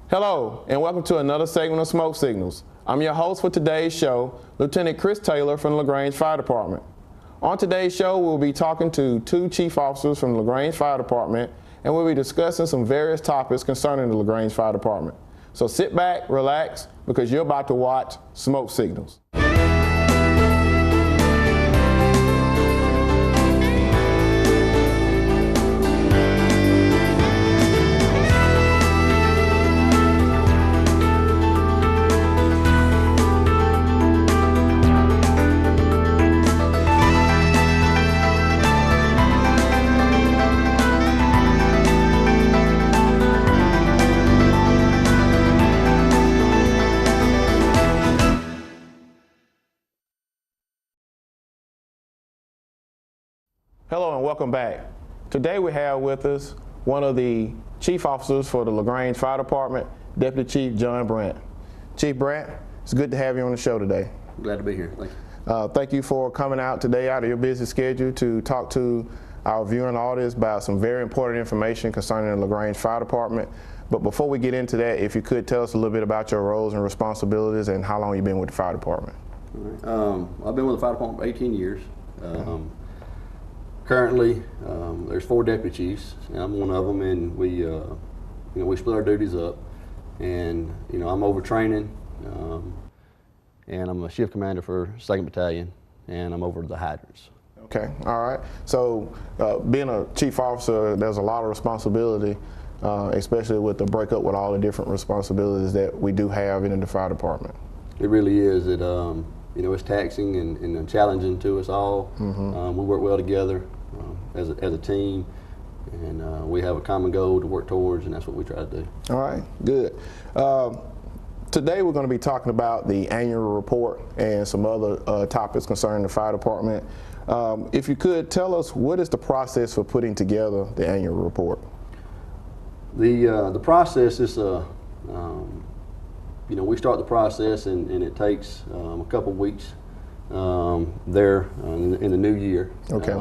Hello, and welcome to another segment of Smoke Signals. I'm your host for today's show, Lieutenant Chris Taylor from the LaGrange Fire Department. On today's show, we'll be talking to two chief officers from the LaGrange Fire Department, and we'll be discussing some various topics concerning the LaGrange Fire Department. So sit back, relax, because you're about to watch Smoke Signals. Hello and welcome back. Today we have with us one of the chief officers for the LaGrange Fire Department, Deputy Chief John Brandt. Chief Brandt, it's good to have you on the show today. Glad to be here. Thank you. Thank you for coming out today out of your busy schedule to talk to our viewing audience about some very important information concerning the LaGrange Fire Department. But before we get into that, if you could tell us a little bit about your roles and responsibilities and how long you've been with the fire department. All right. I've been with the fire department for 18 years. Currently, there's 4 deputy chiefs, and I'm one of them. And we, we split our duties up. And I'm over training, and I'm a shift commander for 2nd Battalion, and I'm over the hydrants. Okay, all right. So being a chief officer, there's a lot of responsibility, especially with the breakup with all the different responsibilities that we do have in the fire department. It really is. It's taxing and challenging to us all. We work well together as a team, and we have a common goal to work towards, and that's what we try to do. All right, good. Today we're going to be talking about the annual report and some other topics concerning the fire department. If you could tell us, what is the process for putting together the annual report? The process is we start the process, and it takes a couple weeks there in the new year. Okay.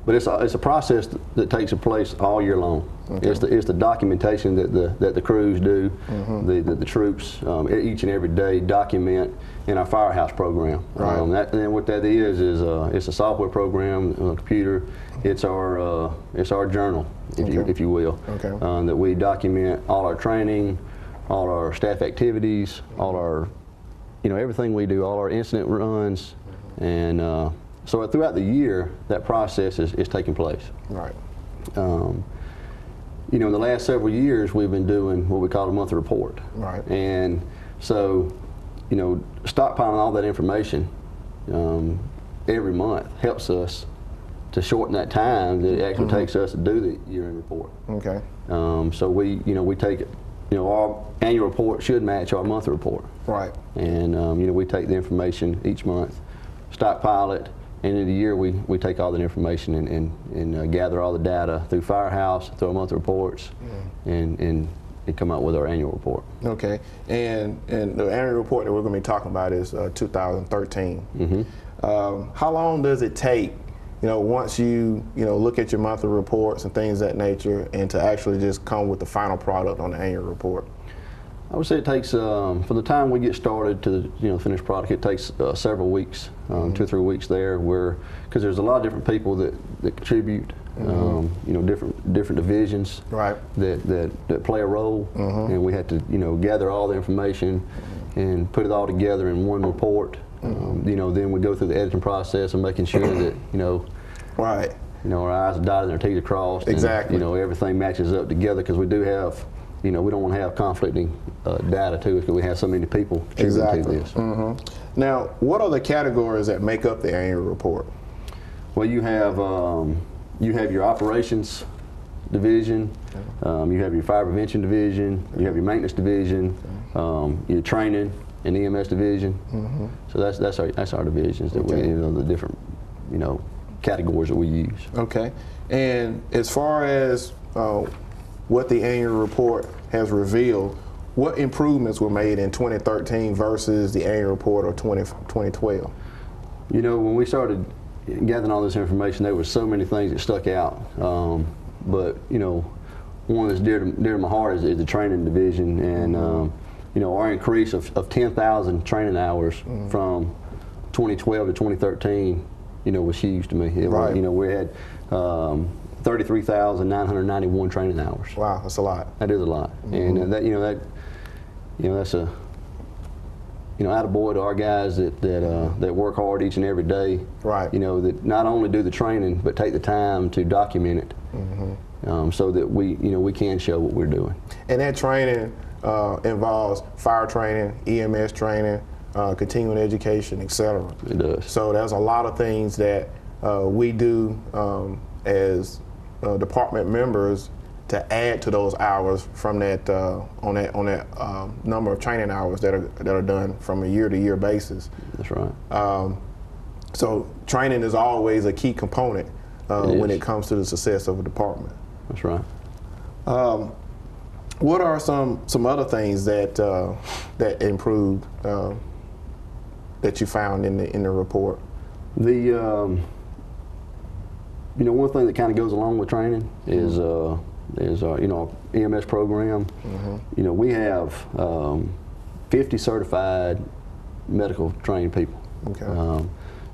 But it's a process that takes place all year long. Okay. It's the documentation that the crews do, the troops each and every day document in our firehouse program. Right. And what that is it's a software program, a computer. It's our journal, if you will, okay. That we document all our training, all our staff activities, all our, everything we do, all our incident runs, and so throughout the year, that process is taking place. Right. In the last several years, we've been doing what we call a monthly report. Right. And so, stockpiling all that information every month helps us to shorten that time that it actually takes us to do the year-end report. Okay. So we take it. Our annual report should match our monthly report. Right. And we take the information each month, stockpile it, and in the year we take all that information and gather all the data through Firehouse, through our monthly reports, and come out with our annual report. Okay. And the annual report that we're going to be talking about is 2013. How long does it take, once you look at your monthly reports and things of that nature, and to actually just come with the final product on the annual report? I would say it takes, from the time we get started to the finished product, it takes several weeks, 2 or 3 weeks there, because there's a lot of different people that contribute, different divisions, right, that play a role, and we had to gather all the information and put it all together in one report. Then we go through the editing process and making sure that right, our I's are dotted and our T's are crossed. Exactly. And, everything matches up together, because we do have. We don't want to have conflicting data too, because we have so many people contributing to this. Now, what are the categories that make up the annual report? Well, you have your operations division, you have your fire prevention division, you have your maintenance division, your training and EMS division. So that's our divisions that we the different categories that we use. Okay, and as far as what the annual report has revealed, what improvements were made in 2013 versus the annual report of 2012? When we started gathering all this information, there were so many things that stuck out. But one that's dear to my heart is the training division, and our increase of 10,000 training hours from 2012 to 2013, was huge to me. Right. We had 33,991 training hours. Wow, that's a lot. That is a lot, and that's a attaboy to our guys that work hard each and every day. Right. That not only do the training but take the time to document it, so that we can show what we're doing. And that training involves fire training, EMS training, continuing education, etc. It does. So there's a lot of things that we do as department members to add to those hours from that on that number of training hours that are done from a year-to-year basis. That's right. So training is always a key component when it comes to the success of a department. That's right. What are some other things that improved that you found in the report? One thing that kind of goes along with training is our EMS program. We have 50 certified medical trained people. Okay.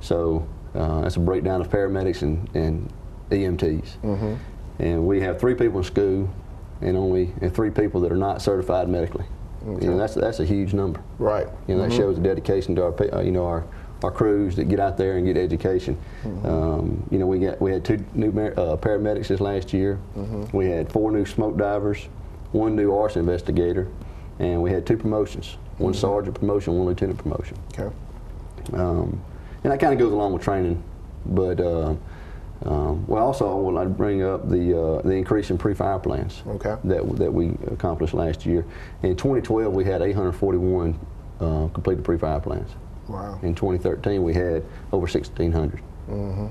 So that's a breakdown of paramedics and EMTs. And we have 3 people in school and 3 people that are not certified medically. Okay. That's a huge number. Right. That shows the dedication to our crews that get out there and get education. We had 2 new paramedics this last year. We had 4 new smoke divers, 1 new arson investigator, and we had 2 promotions, 1 sergeant promotion, 1 lieutenant promotion. Okay. And that kind of goes along with training, but also I would like to bring up the increase in pre-fire plans. Okay. that we accomplished last year. In 2012, we had 841 completed pre-fire plans. Wow. In 2013, we had over 1,600.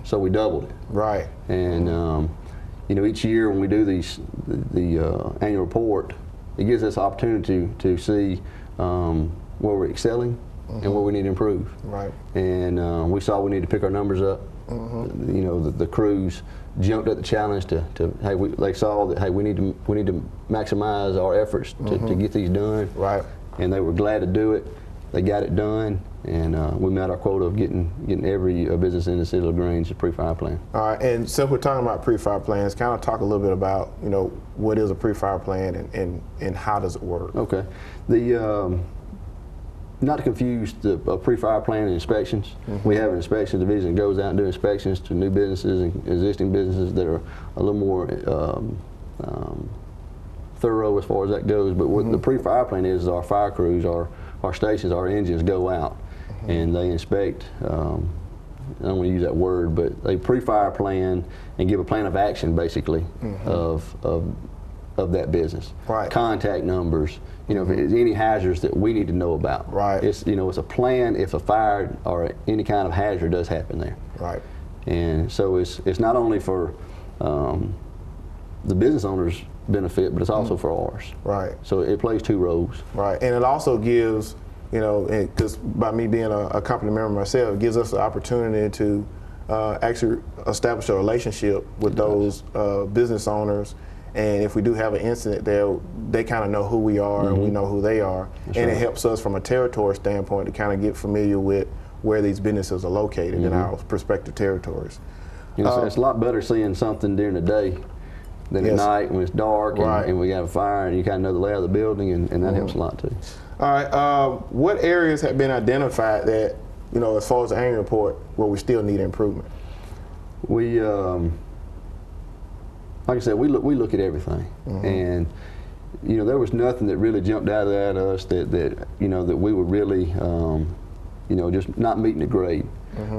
So we doubled it. Right. And each year when we do the annual report, it gives us opportunity to see where we're excelling and where we need to improve. Right. And we saw we need to pick our numbers up. The crews jumped at the challenge they saw that we need to maximize our efforts to get these done. Right. And they were glad to do it. They got it done, and we met our quota of getting every business in the city of LaGrange a pre-fire plan. All right, and since we're talking about pre-fire plans, kind of talk a little bit about what is a pre-fire plan and how does it work? Okay, not to confuse the pre-fire plan and inspections. We have an inspection division that goes out and do inspections to new businesses and existing businesses that are a little more thorough as far as that goes. But what the pre-fire plan is our fire crews, our stations, our engines go out and they inspect. I don't want to use that word, but they pre-fire plan and give a plan of action, basically, of that business. Right. Contact numbers. If there's any hazards that we need to know about. Right. It's it's a plan if a fire or any kind of hazard does happen there. Right. And so it's not only for the business owners' benefit, but it's also for ours. Right. So it plays 2 roles. Right. And it also gives, because by me being a company member myself, it gives us the opportunity to actually establish a relationship with those business owners. And if we do have an incident there, they kind of know who we are and we know who they are. That's and right. It helps us from a territory standpoint to kind of get familiar with where these businesses are located in our respective territories. It's a lot better seeing something during the day than at night when it's dark and we have a fire and you kind of know the layout of the building, and that helps a lot too. All right, what areas have been identified that, as far as the annual report, where we still need improvement? We, like I said, we look at everything, and there was nothing that really jumped out at us that we were really just not meeting the grade.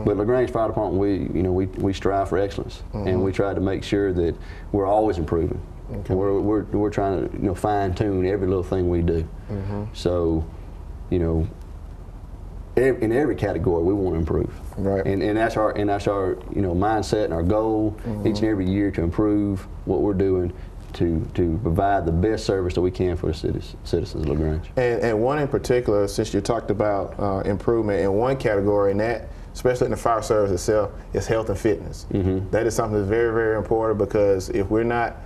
But LaGrange Fire Department, we strive for excellence, and we try to make sure that we're always improving. Okay. We're trying to fine tune every little thing we do. So, in every category we want to improve. Right. And that's our mindset and our goal each and every year to improve what we're doing to provide the best service that we can for the citizens of LaGrange. And one in particular, since you talked about improvement in one category, and that, especially in the fire service itself, is health and fitness. That is something that's very, very important, because if we're not,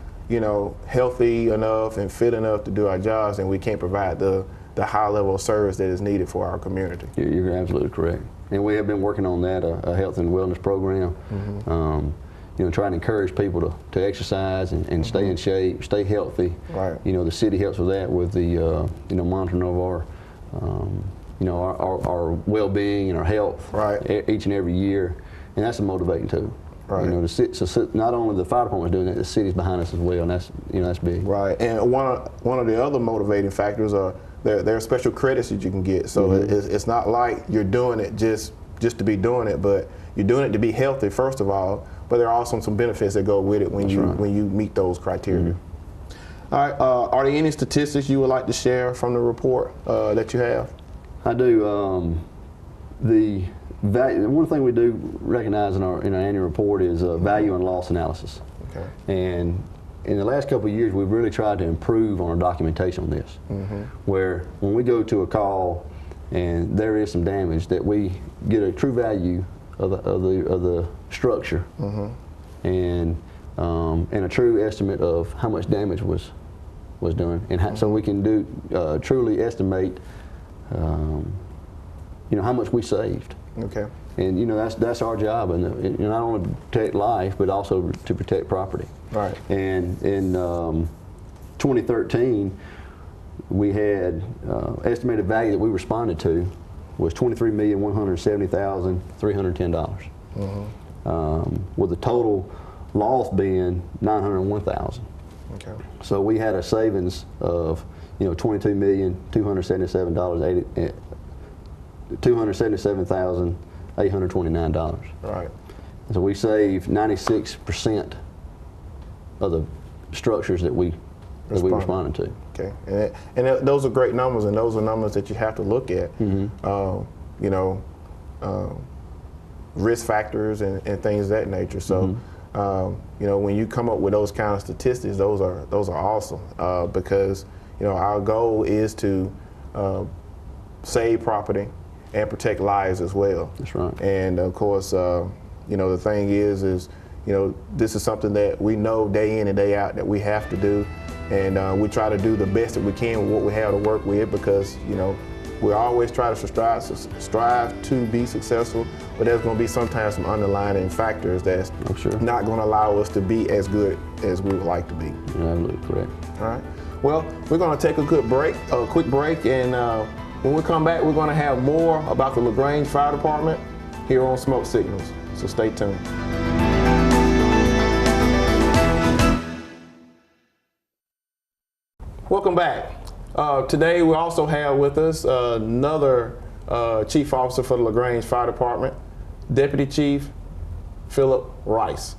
healthy enough and fit enough to do our jobs, then we can't provide the high level of service that is needed for our community. You're absolutely correct. And we have been working on that, a health and wellness program. Trying to encourage people to exercise and stay in shape, stay healthy. Right. The city helps with that, with the monitoring of our well-being and our health. Right. Each and every year, and that's a motivating tool. Right. So not only the fire department is doing that, the city's behind us as well, and that's big. Right. And one of the other motivating factors are there are special credits that you can get. So it's not like you're doing it just to be doing it, but you're doing it to be healthy first of all. But there are also some benefits that go with it when you meet those criteria. All right. Are there any statistics you would like to share from the report that you have? I do. The value. One thing we do recognize in our annual report is value and loss analysis. Okay. And in the last couple of years, we've really tried to improve on our documentation on this. Where when we go to a call and there is some damage, that we get a true value of the structure and a true estimate of how much damage was done, and so we can do truly estimate how much we saved. Okay. And that's our job, and not only to protect life but also to protect property. Right. And in 2013, we had estimated value that we responded to was $23,170,310, with the total loss being $901,000. Okay. So we had a savings of $277,829. Right. So we saved 96% of the structures that we responded to. Okay, and those are great numbers, and those are numbers that you have to look at. Risk factors and things of that nature. So, when you come up with those kind of statistics, those are awesome because our goal is to save property and protect lives as well. That's right. And of course, the thing is this is something that we know day in and day out that we have to do, and we try to do the best that we can with what we have to work with, because we always try to strive to be successful, but there's going to be sometimes some underlying factors that's not going to allow us to be as good as we would like to be. You're absolutely correct. All right. Well, we're going to take a quick break, and when we come back, we're going to have more about the LaGrange Fire Department here on Smoke Signals. So stay tuned. Welcome back. Today we also have with us another Chief Officer for the LaGrange Fire Department, Deputy Chief Philip Rice.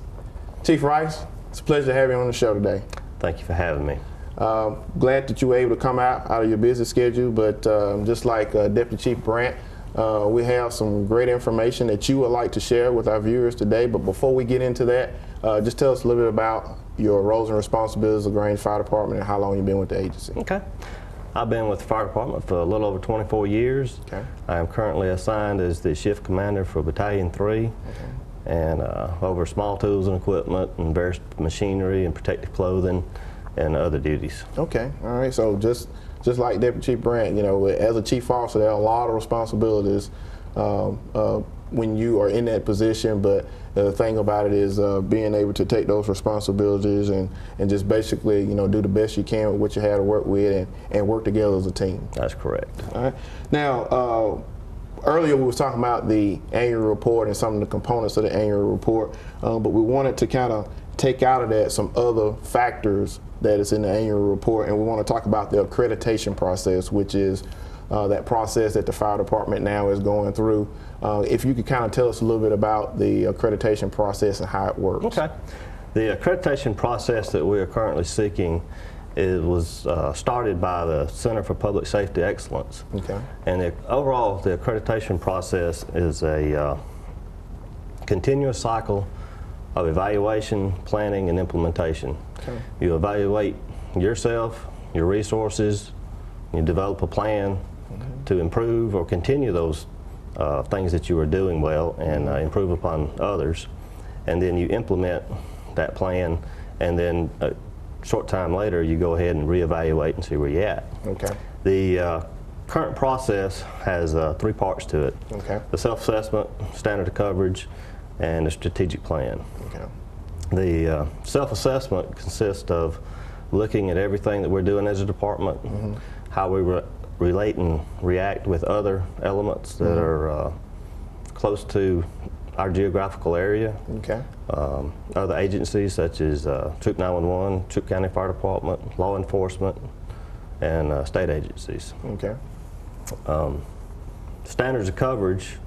Chief Rice, it's a pleasure to have you on the show today. Thank you for having me. Glad that you were able to come out of your busy schedule, but just like Deputy Chief Brandt, we have some great information that you would like to share with our viewers today. But before we get into that, just tell us a little bit about your roles and responsibilities of the LaGrange Fire Department and how long you've been with the agency. Okay. I've been with the fire department for a little over 24 years. Okay. I am currently assigned as the shift commander for Battalion 3, and over small tools and equipment and various machinery and protective clothing and other duties. Okay. All right. So just like Deputy Chief Brandt, as a chief officer, there are a lot of responsibilities when you are in that position, but the thing about it is being able to take those responsibilities and just basically, do the best you can with what you have to work with and work together as a team. That's correct. All right. Now, earlier we was talking about the annual report and some of the components of the annual report, but we wanted to kind of take out of that some other factors that is in the annual report, and we want to talk about the accreditation process, which is that process that the fire department now is going through. If you could kind of tell us a little bit about the accreditation process and how it works. Okay. The accreditation process that we are currently seeking was started by the Center for Public Safety Excellence. Okay. And overall, the accreditation process is a continuous cycle of evaluation, planning, and implementation. Okay. You evaluate yourself, your resources, you develop a plan to improve or continue those things that you are doing well and improve upon others, and then you implement that plan, and then short time later, you go ahead and reevaluate and see where you're at. Okay. The current process has 3 parts to it. Okay. The self-assessment, standard of coverage, and the strategic plan. Okay. The self-assessment consists of looking at everything that we're doing as a department, how we relate and react with other elements that are close to our geographical area. Okay. Other agencies such as Troop 911, Troop County Fire Department, law enforcement, and state agencies. Okay. Standards of coverage,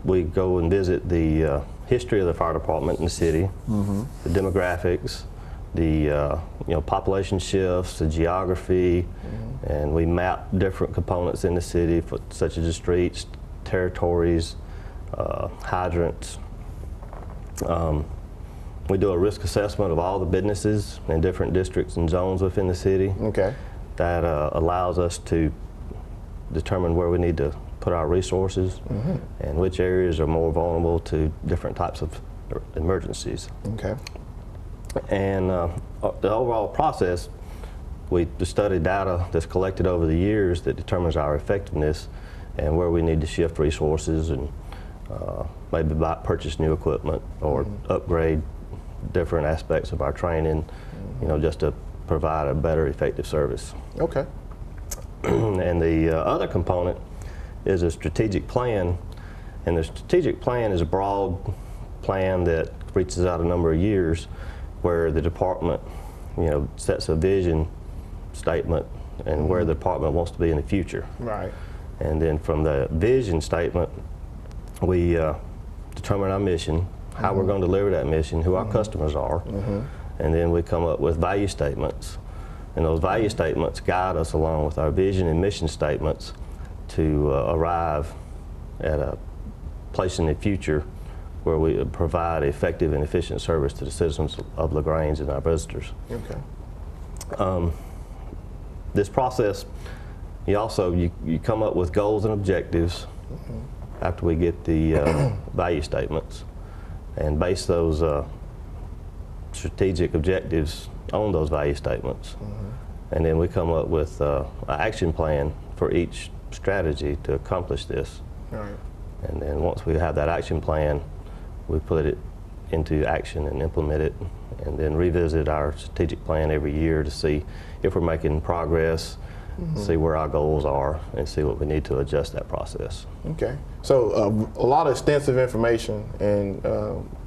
we go and visit the history of the fire department in the city, the demographics, the population shifts, the geography, and we map different components in the city, such as the streets, territories, hydrants. We do a risk assessment of all the businesses in different districts and zones within the city. Okay. That allows us to determine where we need to put our resources and which areas are more vulnerable to different types of emergencies. Okay. And the overall process, we study data that's collected over the years that determines our effectiveness and where we need to shift resources and maybe purchase new equipment or upgrade different aspects of our training, just to provide a better effective service. Okay. And the other component is a strategic plan, and the strategic plan is a broad plan that reaches out a number of years, where the department, sets a vision statement and where the department wants to be in the future. Right. And then from the vision statement, we determine our mission, how we're going to deliver that mission, who our customers are, and then we come up with value statements. And those value statements guide us along with our vision and mission statements to arrive at a place in the future where we provide effective and efficient service to the citizens of LaGrange and our visitors. Okay. This process, you come up with goals and objectives after we get the value statements, and base those strategic objectives on those value statements. And then we come up with an action plan for each strategy to accomplish this. Right. And then once we have that action plan, we put it into action and implement it, and then revisit our strategic plan every year to see if we're making progress, see where our goals are, and see what we need to adjust that process. Okay. So a lot of extensive information and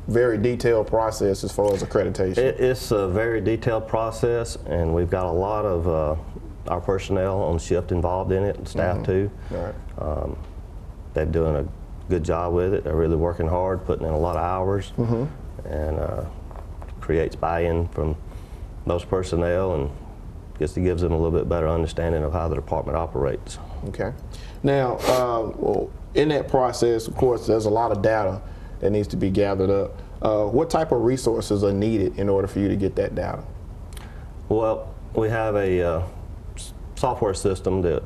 very detailed process as far as accreditation. It's a very detailed process, and we've got a lot of our personnel on shift involved in it, and staff too. Right. They're doing a good job with it. They're really working hard, putting in a lot of hours, and creates buy-in from those personnel, and gives them a little bit better understanding of how the department operates. Okay. Now, well, in that process, of course, there's a lot of data that needs to be gathered up. What type of resources are needed in order for you to get that data? Well, we have a software system that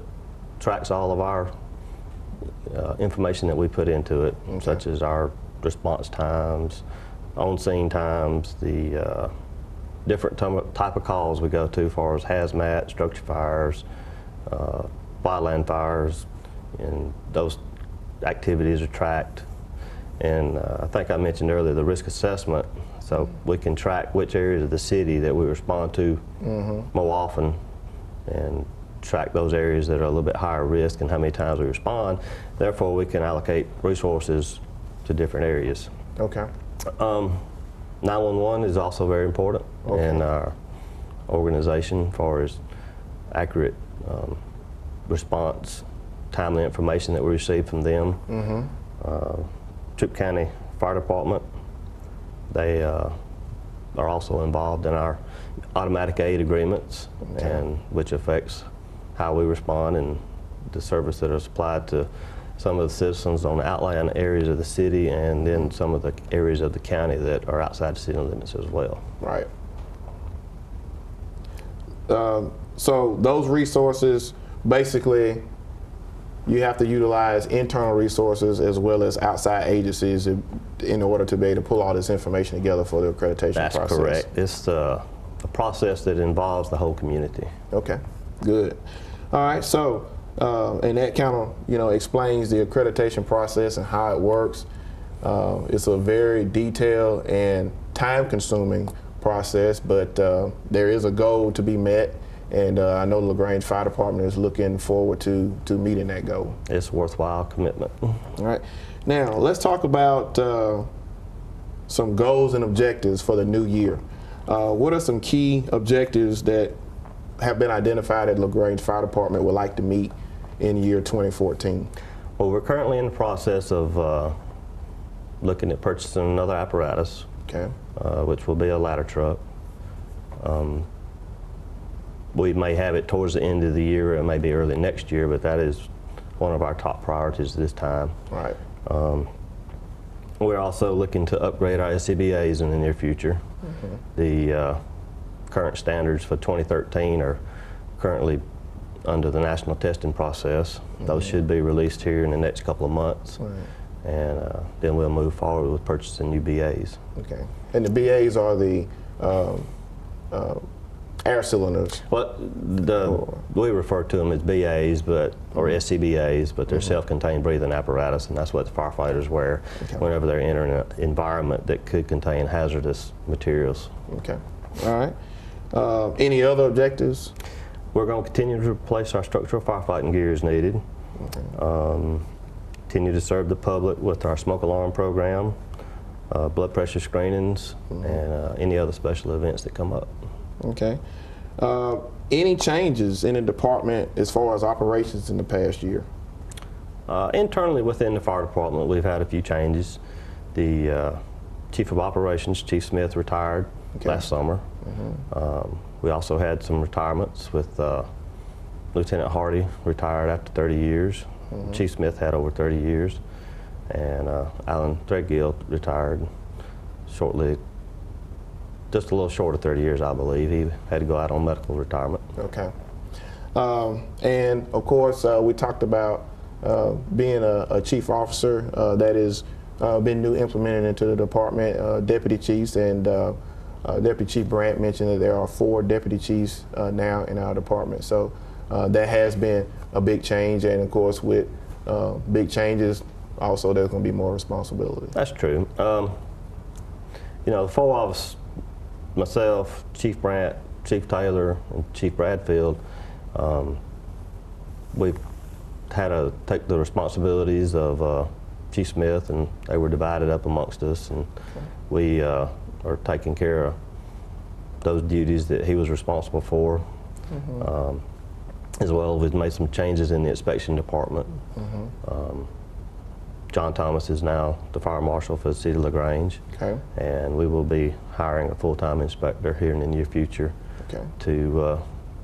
tracks all of our information that we put into it, such as our response times, on-scene times, the different type of calls we go to as far as hazmat, structure fires, wildland fires, and those activities are tracked. And I think I mentioned earlier the risk assessment, so we can track which areas of the city that we respond to more often, and track those areas that are a little bit higher risk and how many times we respond. Therefore, we can allocate resources to different areas. Okay. 911 is also very important in our organization as far as accurate response, timely information that we receive from them. Troop County Fire Department, they are also involved in our automatic aid agreements, and which affects how we respond and the service that are supplied to some of the citizens on the outlying areas of the city, and then some of the areas of the county that are outside the city limits as well. Right. So those resources, basically, you have to utilize internal resources as well as outside agencies in order to be able to pull all this information together for the accreditation process. That's correct. It's a process that involves the whole community. Okay, good. All right, so and that kind of explains the accreditation process and how it works. It's a very detailed and time-consuming process, but there is a goal to be met, and I know the LaGrange Fire Department is looking forward to meeting that goal. It's a worthwhile commitment. All right, now let's talk about some goals and objectives for the new year. What are some key objectives that have been identified that LaGrange Fire Department would like to meet in year 2014? Well, we're currently in the process of looking at purchasing another apparatus, okay, which will be a ladder truck. We may have it towards the end of the year, or maybe early next year, but that is one of our top priorities this time. Right. We're also looking to upgrade our SCBAs in the near future. Mm-hmm. The current standards for 2013 are currently under the national testing process. Mm-hmm. Those should be released here in the next couple of months. Right. And then we'll move forward with purchasing new BAs. Okay. And the BAs are the air cylinders? Well, we refer to them as BAs, or SCBAs, but they're mm-hmm. self-contained breathing apparatus, and that's what the firefighters wear okay. whenever they're entering an environment that could contain hazardous materials. Okay. All right. Any other objectives? We're going to continue to replace our structural firefighting gear as needed. Okay. Continue to serve the public with our smoke alarm program, blood pressure screenings, mm-hmm. and any other special events that come up. Okay. Any changes in the department as far as operations in the past year? Internally within the fire department, we've had a few changes. The Chief of Operations, Chief Smith, retired okay. last summer. Mm-hmm. We also had some retirements with Lieutenant Hardy, retired after 30 years. Mm-hmm. Chief Smith had over 30 years. And Alan Threadgill retired shortly, just a little short of 30 years, I believe. He had to go out on medical retirement. Okay. And of course, we talked about being a chief officer that has been new implemented into the department, deputy chiefs, and Deputy Chief Brandt mentioned that there are 4 deputy chiefs now in our department. So that has been a big change, and of course with big changes, also there's going to be more responsibility. That's true. The 4 of us, myself, Chief Brandt, Chief Taylor, and Chief Bradfield, we've had to take the responsibilities of Chief Smith, and they were divided up amongst us, and okay. we are taking care of those duties that he was responsible for. Mm-hmm. As well, we've made some changes in the inspection department. Mm-hmm. John Thomas is now the fire marshal for the City of LaGrange, okay. and we will be hiring a full-time inspector here in the near future okay. to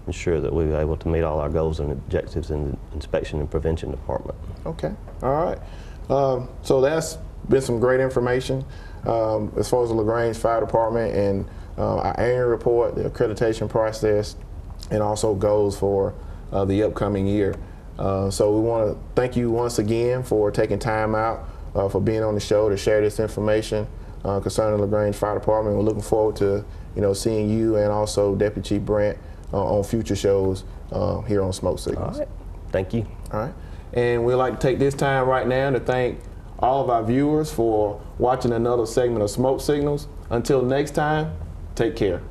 ensure that we're able to meet all our goals and objectives in the inspection and prevention department. Okay, all right. So that's been some great information as far as the LaGrange Fire Department and our annual report, the accreditation process, and also goals for the upcoming year. So we want to thank you once again for taking time out for being on the show to share this information concerning the LaGrange Fire Department. We're looking forward to seeing you and also Deputy Chief Brandt on future shows here on Smoke Signals. All right. Thank you. All right. And we'd like to take this time right now to thank all of our viewers for watching another segment of Smoke Signals. Until next time, take care.